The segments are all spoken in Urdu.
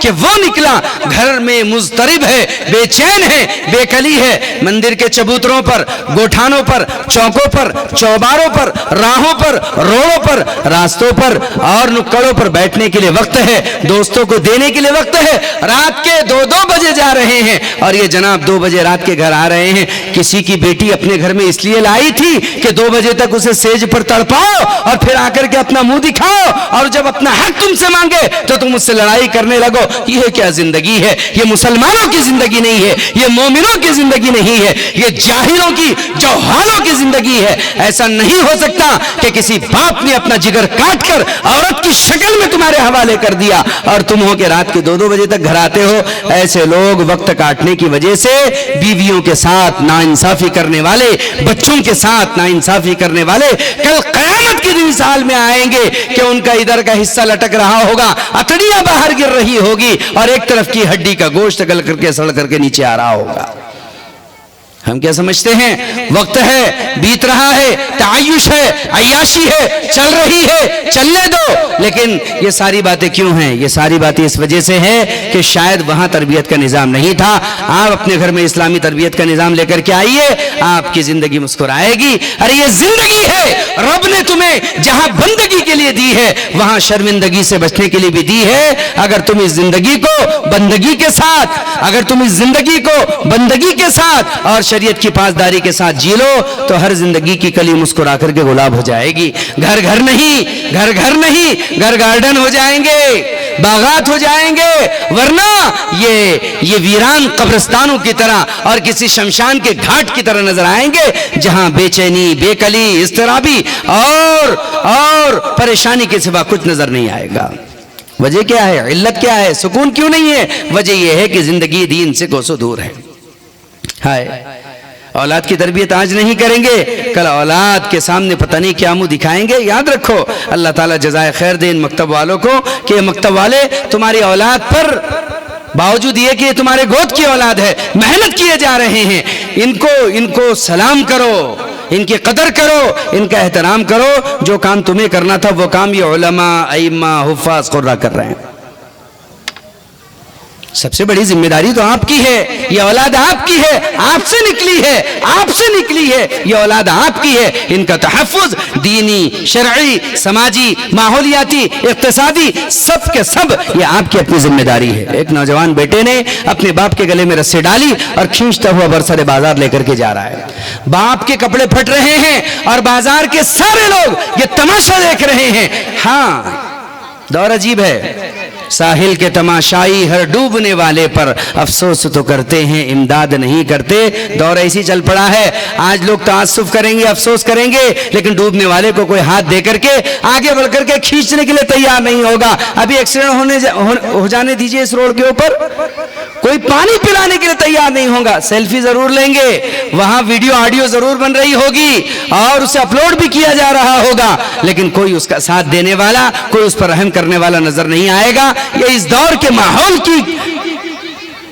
کہ وہ نکلا گھر میں مضطرب ہے، بے چین ہے، بے کلی ہے، مندر کے چبوتروں پر، گوٹھانوں پر، چوکوں پر، چوباروں پر، راہوں پر، روڑوں پر، راستوں پر اور نکڑوں پر بیٹھنے کے لیے وقت ہے، دوستوں کو دینے کے لیے وقت ہے، رات کے 2 بجے جا رہے ہیں اور یہ جناب 2 بجے رات کے گھر آ رہے ہیں۔ کسی کی بیٹی اپنے گھر میں اس لیے لائی تھی کہ 2 بجے تک اسے سیج پر تڑپاؤ اور پھر آ کر کے اپنا منہ دکھاؤ، اور جب اپنا حق تم سے مانگے تو تم اس سے لڑائی کرنے لگو۔ یہ کیا زندگی ہے؟ یہ مسلمانوں کی زندگی نہیں ہے، یہ مومنوں کی زندگی نہیں ہے، یہ جاہلوں کی، جوہالوں کی زندگی ہے۔ ایسا نہیں ہو سکتا کہ کسی باپ نے اپنا جگر کاٹ کر عورت کی شکل میں تمہارے حوالے کر دیا اور تم ہو کہ رات کے 2 بجے تک گھر آتے ہو۔ ایسے لوگ وقت کاٹنے کی وجہ سے بیویوں کے ساتھ ناانصافی کرنے والے، بچوں کے ساتھ ناانصافی کرنے والے کل قیامت کے دن اس حال میں آئیں گے کہ ان کا ادھر کا حصہ لٹک رہا ہوگا، اتڑیاں باہر گر رہی ہوگی اور ایک طرف کی ہڈی کا گوشت گل کر کے سڑ کر کے نیچے آ رہا ہوگا۔ ہم کیا سمجھتے ہیں؟ وقت ہے، بیت رہا ہے، تعیش ہے، عیاشی ہے، چل رہی ہے، چلنے دو۔ لیکن یہ ساری باتیں کیوں ہیں؟ یہ ساری باتیں اس وجہ سے ہے کہ شاید وہاں تربیت کا نظام نہیں تھا۔ آپ اپنے گھر میں اسلامی تربیت کا نظام لے کر کے آئیے، آپ کی زندگی مسکرائے گی۔ ارے یہ زندگی ہے، رب نے تمہیں جہاں بندگی کے لیے دی ہے وہاں شرمندگی سے بچنے کے لیے بھی دی ہے۔ اگر تم اس زندگی کو بندگی کے ساتھ، اگر تم اس زندگی کو بندگی کے ساتھ اور شریعت کی پاسداری کے ساتھ جی لو تو ہر زندگی کی کلی مسکرا کر کے گلاب ہو جائے گی۔ گھر گھر نہیں، گھر گھر نہیں، گھر گارڈن ہو جائیں گے، باغات ہو جائیں گے، ورنہ یہ ویران قبرستانوں کی طرح اور کسی شمشان کے گھاٹ کی طرح نظر آئیں گے جہاں بے چینی، بے کلی، اضطرابی اور پریشانی کے سوا کچھ نظر نہیں آئے گا۔ وجہ کیا ہے؟ علت کیا ہے؟ سکون کیوں نہیں ہے؟ وجہ یہ ہے کہ زندگی دین سے کوسوں دور ہے۔ ہائے، اولاد کی تربیت آج نہیں کریں گے، کل اولاد کے سامنے پتہ نہیں کیا منہ دکھائیں گے۔ یاد رکھو، اللہ تعالیٰ جزائے خیر دے ان مکتب والوں کو کہ یہ مکتب والے تمہاری اولاد پر باوجود یہ کہ یہ تمہارے گود کی اولاد ہے، محنت کیے جا رہے ہیں۔ ان کو سلام کرو، ان کی قدر کرو، ان کا احترام کرو۔ جو کام تمہیں کرنا تھا وہ کام یہ علماء، ائمہ، حفاظ قرہ کر رہے ہیں۔ سب سے بڑی ذمہ داری تو آپ کی ہے، یہ اولاد آپ کی ہے، آپ سے نکلی ہے، آپ سے نکلی ہے، یہ اولاد آپ کی ہے۔ ان کا تحفظ دینی، شرعی، سماجی، ماحولیاتی، اقتصادی، سب کے سب یہ آپ کی اپنی ذمہ داری ہے۔ ایک نوجوان بیٹے نے اپنے باپ کے گلے میں رسی ڈالی اور کھینچتا ہوا برسر بازار لے کر کے جا رہا ہے۔ باپ کے کپڑے پھٹ رہے ہیں اور بازار کے سارے لوگ یہ تماشا دیکھ رہے ہیں۔ ہاں، دور عجیب ہے، ساحل کے تماشائی ہر ڈوبنے والے پر افسوس تو کرتے ہیں، امداد نہیں کرتے۔ دور ایسی چل پڑا ہے، آج لوگ تعصب کریں گے، افسوس کریں گے، لیکن ڈوبنے والے کو کوئی ہاتھ دے کر کے آگے بڑھ کر کے کھینچنے کے لیے تیار نہیں ہوگا۔ ابھی ایکسیڈنٹ ہو جانے دیجئے اس روڈ کے اوپر، کوئی پانی پلانے کے لیے تیار نہیں ہوگا۔ سیلفی ضرور لیں گے، وہاں ویڈیو آڈیو ضرور بن رہی ہوگی اور اسے اپلوڈ بھی کیا جا رہا ہوگا، لیکن کوئی اس کا ساتھ دینے والا، کوئی اس پر رحم کرنے والا نظر نہیں آئے گا۔ یہ اس دور کے ماحول کی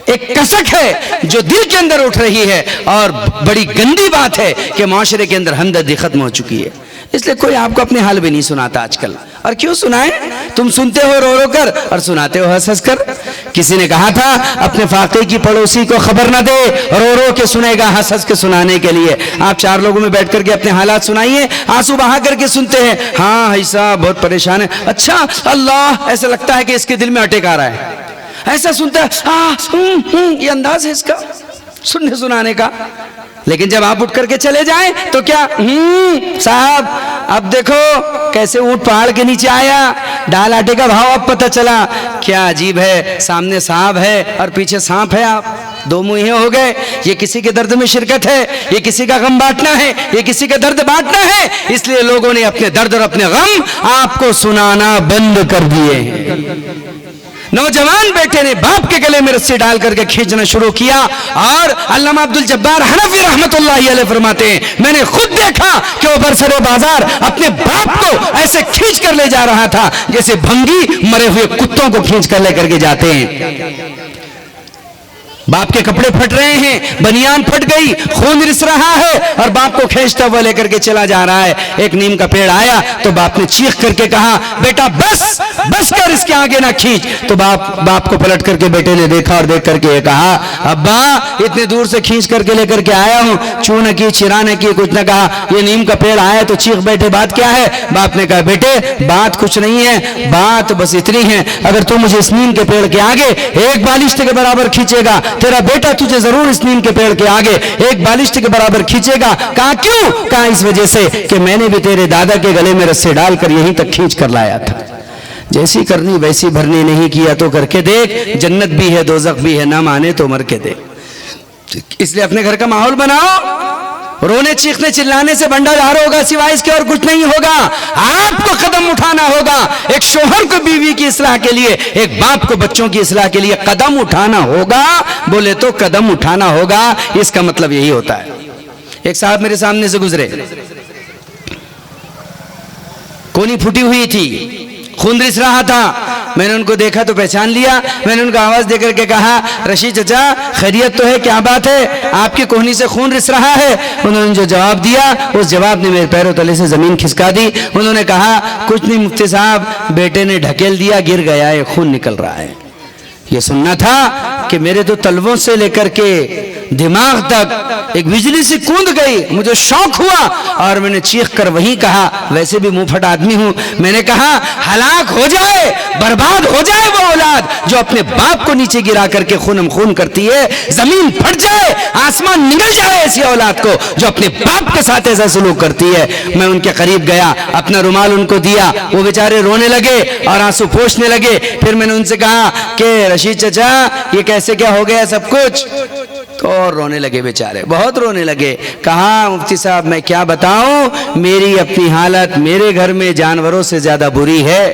ایک کسک ہے جو دل کے اندر اٹھ رہی ہے، اور بڑی گندی بات ہے کہ معاشرے کے اندر ہمدردی ختم ہو چکی ہے۔ اس لیے کوئی آپ کو اپنے حال بھی نہیں سناتا آج کل، اور کیوں سنائیں؟ تم سنتے ہو رو رو کر اور سناتے ہو ہنس ہنس کر۔ کسی نے کہا تھا اپنے فاقے کی پڑوسی کو خبر نہ دے، رو رو کے سنے گا ہنس ہنس کے سنانے کے لیے۔ آپ 4 لوگوں میں بیٹھ کر کے اپنے حالات سنائیے، آنسو بہا کر کے سنتے ہیں، ہاں بھائی صاحب بہت پریشان ہے، اچھا اللہ، ایسا لگتا ہے کہ اس کے دل میں اٹیک آ رہا ہے، ایسا سنتا ہے، یہ انداز ہے اس کا سننے سنانے کا۔ لیکن جب آپ اٹھ کر کے چلے جائیں تو کیا صاحب اب دیکھو کیسے اونٹ پہاڑ کے نیچے آیا، ڈال آٹے کا بھاؤ اب پتہ چلا۔ کیا عجیب ہے، سامنے سانپ ہے اور پیچھے سانپ ہے، آپ 2 منہے ہو گئے۔ یہ کسی کے درد میں شرکت ہے، یہ کسی کا غم بانٹنا ہے، یہ کسی کا درد بانٹنا ہے، اس لیے لوگوں نے اپنے درد اور اپنے غم آپ کو سنانا بند کر دیے ہیں۔ نوجوان بیٹے نے باپ کے گلے میں رسی ڈال کر کے کھینچنا شروع کیا، اور علامہ عبدالجبار حنفی رحمت اللہ علیہ فرماتے ہیں میں نے خود دیکھا کہ وہ برسر بازار اپنے باپ کو ایسے کھینچ کر لے جا رہا تھا جیسے بھنگی مرے ہوئے کتوں کو کھینچ کر لے کر کے جاتے ہیں۔ باپ کے کپڑے پھٹ رہے ہیں, بنیان پھٹ گئی, خون رس رہا ہے اور باپ کو کھینچتا ہوا لے کر کے چلا جا رہا ہے. ایک نیم کا پیڑ آیا تو باپ نے چیخ کر کے کہا بیٹا بس بس کر, اس کے آگے نہ کھینچ. تو باپ کو پلٹ کر کے بیٹے نے دیکھا اور دیکھ کر کے کہا ابا اتنے دور سے کھینچ کر کے لے کر کے آیا ہوں, چو نہ کی چھرا نہ کی, کچھ نہ کہا, یہ نیم کا پیڑ آیا تو چیخ بیٹھے بات کیا ہے؟ باپ نے کہا بیٹے بات کچھ نہیں ہے, بات بس اتنی ہے, اگر تو مجھے اس نیم کے پیڑ کے آگے ایک بالشت کے برابر کھینچے گا, تیرا بیٹا تجھے ضرور اس نیم کے پیڑ کے آگے ایک بالشت کے برابر کھینچے گا. کہا کیوں؟ کہا اس وجہ سے کہ میں نے بھی تیرے دادا کے گلے میں رسے ڈال کر یہیں تک کھینچ کر لایا تھا. جیسی کرنی ویسی بھرنی, نہیں کیا تو کر کے دیکھ, جنت بھی ہے دوزخ بھی ہے, نہ مانے تو مر کے دے. اس لیے اپنے گھر کا ماحول بناؤ. رونے چیخنے چلانے سے بنڈا دار ہوگا سوائے اس کے اور کچھ نہیں ہوگا. آپ کو قدم اٹھانا ہوگا. ایک شوہر کو بیوی کی اصلاح کے لیے, ایک باپ کو بچوں کی اصلاح کے لیے قدم اٹھانا ہوگا. بولے تو قدم اٹھانا ہوگا, اس کا مطلب یہی ہوتا ہے. ایک صاحب میرے سامنے سے گزرے, کونی پھٹی ہوئی تھی, خون رس رہا تھا. میں نے ان کو دیکھا تو پہچان لیا. میں نے ان کو آواز دے کر کے کہا رشید چچا خیریت تو ہے, کیا بات ہے, آپ کی کوہنی سے خون رس رہا ہے. انہوں نے جو جواب دیا اس جواب نے میرے پیروں تلے سے زمین کھسکا دی. انہوں نے کہا کچھ نہیں مفتی صاحب, بیٹے نے ڈھکیل دیا, گر گیا ہے, خون نکل رہا ہے. یہ سننا تھا کہ میرے تو تلووں سے لے کر کے دماغ تک ایک بجلی سے کوند گئی. مجھے شوق ہوا اور میں نے چیخ کر وہی کہا, ویسے بھی منہ پھٹ آدمی ہوں, میں نے کہا ہلاک ہو جائے, برباد ہو جائے وہ اولاد جو اپنے باپ کو نیچے گرا کر کے خونم خون کرتی ہے. زمین پھٹ جائے, آسمان نگل جائے ایسی اولاد کو جو اپنے باپ کے ساتھ ایسا سلوک کرتی ہے. میں ان کے قریب گیا, اپنا رومال ان کو دیا, وہ بیچارے رونے لگے اور آنسو پوچھنے لگے. پھر میں نے ان سے کہا کہ رشید چچا یہ کیسے کیا ہو گیا سب کچھ؟ تو اور رونے لگے بیچارے, بہت رونے لگے. کہا مفتی صاحب میں کیا بتاؤں, میری اپنی حالت میرے گھر میں جانوروں سے زیادہ بری ہے.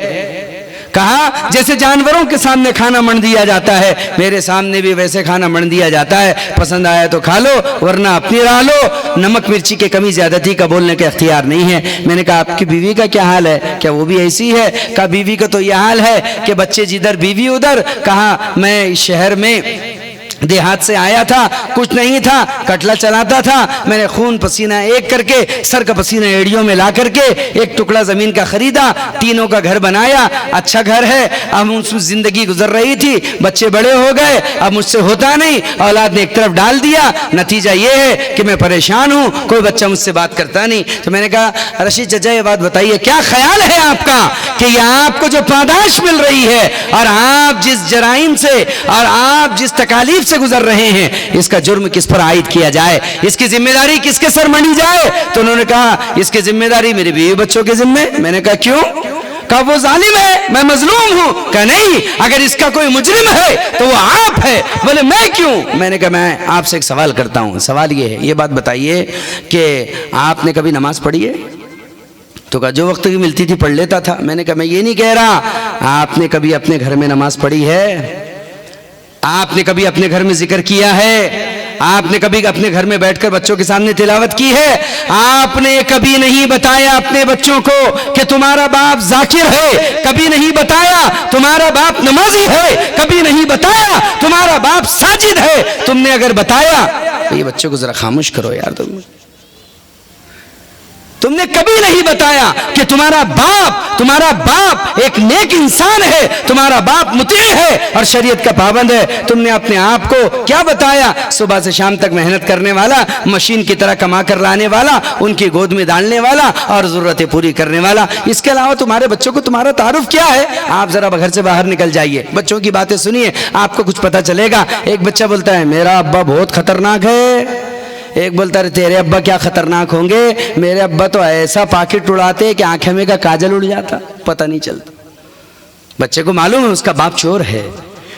کہا جیسے جانوروں کے سامنے کھانا منڈ دیا جاتا ہے, میرے سامنے بھی ویسے کھانا منڈ دیا جاتا ہے. پسند آیا تو کھا لو ورنہ اپنی راہ لو. نمک مرچی کے کمی زیادتی کا بولنے کا اختیار نہیں ہے. میں نے کہا آپ کی بیوی کا کیا حال ہے, کیا وہ بھی ایسی ہے؟ کہا بیوی کا تو یہ حال ہے کہ بچے جدھر بیوی ادھر. کہا میں شہر میں دیہات سے آیا تھا, کچھ نہیں تھا, کٹلا چلاتا تھا. میں نے خون پسینہ ایک کر کے سر کا پسینہ ایڑیوں میں لا کر کے ایک ٹکڑا زمین کا خریدا, تینوں کا گھر بنایا. اچھا گھر ہے, اب اس میں زندگی گزر رہی تھی, بچے بڑے ہو گئے, اب مجھ سے ہوتا نہیں, اولاد نے ایک طرف ڈال دیا. نتیجہ یہ ہے کہ میں پریشان ہوں, کوئی بچہ مجھ سے بات کرتا نہیں. تو میں نے کہا رشید چچا یہ بات بتائیے, کیا خیال ہے آپ کا کہ یہ آپ کو جو پاداش مل رہی ہے اور آپ جس جرائم سے اور آپ جس تکالیف سے گزر رہے ہیں, اس کا جرم کس پر عائد کیا جائے, اس کی ذمہ داری کس کے سر منڈی جائے؟ تو انہوں نے کہا اس کی ذمہ داری میرے بیوی بچوں کے ذمے. میں نے کہا کیوں؟ کہا وہ ظالم ہے, میں مظلوم ہوں. کہا نہیں, اگر اس کا کوئی مجرم ہے تو وہ آپ ہے. بولے میں کیوں؟ میں نے کہا میں آپ سے ایک سوال کرتا ہوں. سوال یہ ہے, یہ بات بتائیے کہ آپ نے کبھی نماز پڑھی ہے؟ تو کہا جو وقت کی ملتی تھی پڑھ لیتا تھا. میں نے کہا میں یہ نہیں کہہ رہا, آپ نے کبھی اپنے گھر میں نماز پڑھی ہے؟ آپ نے کبھی اپنے گھر میں ذکر کیا ہے؟ آپ نے کبھی اپنے گھر میں بیٹھ کر بچوں کے سامنے تلاوت کی ہے؟ آپ نے کبھی نہیں بتایا اپنے بچوں کو کہ تمہارا باپ ذاکر ہے, کبھی نہیں بتایا تمہارا باپ نمازی ہے, کبھی نہیں بتایا تمہارا باپ ساجد ہے. تم نے اگر بتایا تو یہ بچوں کو ذرا خاموش کرو یار, تم نے کبھی نہیں بتایا کہ تمہارا باپ ایک نیک انسان ہے, تمہارا باپ مطیع ہے اور شریعت کا پابند ہے. تم نے اپنے آپ کو کیا بتایا؟ صبح سے شام تک محنت کرنے والا, مشین کی طرح کما کر لانے والا, ان کی گود میں ڈالنے والا اور ضرورتیں پوری کرنے والا. اس کے علاوہ تمہارے بچوں کو تمہارا تعارف کیا ہے؟ آپ ذرا گھر سے باہر نکل جائیے, بچوں کی باتیں سنیے, آپ کو کچھ پتہ چلے گا. ایک بچہ بولتا ہے میرا ابا بہت خطرناک ہے, ایک بولتا ہے تیرے ابا کیا خطرناک ہوں گے, میرے ابا تو ایسا پاکٹ اڑاتے کہ آنکھیں میں کا کاجل اڑ جاتا, پتہ نہیں چلتا. بچے کو معلوم ہے اس کا باپ چور ہے,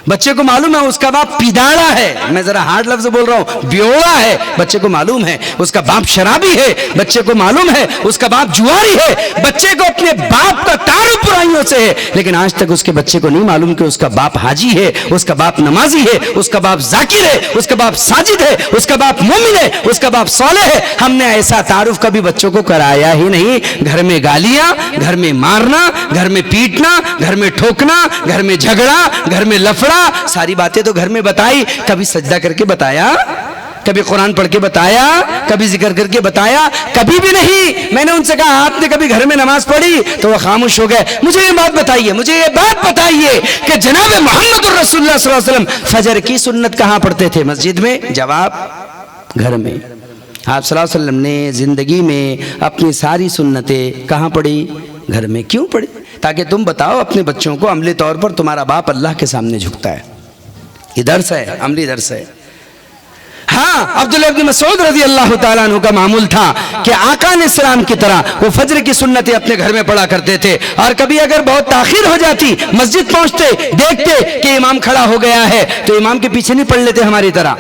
بچے کو معلوم ہے اس کا باپ پیداڑا ہے, میں ذرا ہارڈ لفظ بول رہا ہوں, بیوڑا ہے. بچے کو معلوم ہے اس کا باپ شرابی ہے, بچے کو معلوم ہے اس کا باپ جواری ہے. بچے کو اپنے باپ کا تعارف برائیوں سے ہے, لیکن آج تک اس کے بچے کو نہیں معلوم کہ اس کا باپ حاجی ہے, اس کا باپ نمازی ہے, اس کا باپ ذاکر ہے, اس کا باپ ساجد ہے, اس کا باپ مومن ہے, اس کا باپ صالح ہے. ہم نے ایسا تعارف کبھی بچوں کو کرایا ہی نہیں. گھر میں گالیاں, گھر میں مارنا, گھر میں پیٹنا, گھر میں ٹھوکنا, گھر میں جھگڑا, گھر میں لفڑا, ساری باتیں تو گھر میں بتائی، کبھی سجدہ کر کے بتایا، کبھی قرآن پڑھ کے بتایا، کبھی ذکر کر کے بتایا؟ کبھی بھی نہیں۔ میں نے ان سے کہا آپ نے کبھی گھر میں نماز پڑھی؟ تو وہ خاموش ہو گئے۔ مجھے یہ بات بتائیے، مجھے یہ بات بتائیے کہ جناب محمد الرسول اللہ صلی اللہ علیہ وسلم فجر کی سنت کہاں پڑھتے تھے؟ مسجد میں؟ جواب گھر میں۔ آپ صلی اللہ علیہ وسلم نے زندگی میں اپنی ساری سنتیں کہاں پڑھی؟ گھر میں۔ کیوں پڑھی؟ تاکہ تم بتاؤ اپنے بچوں کو عملی طور پر تمہارا باپ اللہ کے سامنے جھکتا ہے۔ یہ درس ہے، عملی درس ہے۔ ہاں، عبداللہ بن مسعود رضی اللہ تعالیٰ عنہ کا معمول تھا کہ آقا علیہ السلام کی طرح وہ فجر کی سنتیں اپنے گھر میں پڑھا کرتے تھے، اور کبھی اگر بہت تاخیر ہو جاتی، مسجد پہنچتے دیکھتے کہ امام کھڑا ہو گیا ہے تو امام کے پیچھے نہیں پڑھ لیتے ہماری طرح،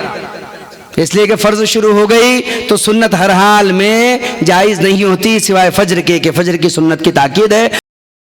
اس لیے کہ فرض شروع ہو گئی تو سنت ہر حال میں جائز نہیں ہوتی سوائے فجر کے، کہ فجر کی سنت کی تاکید ہے۔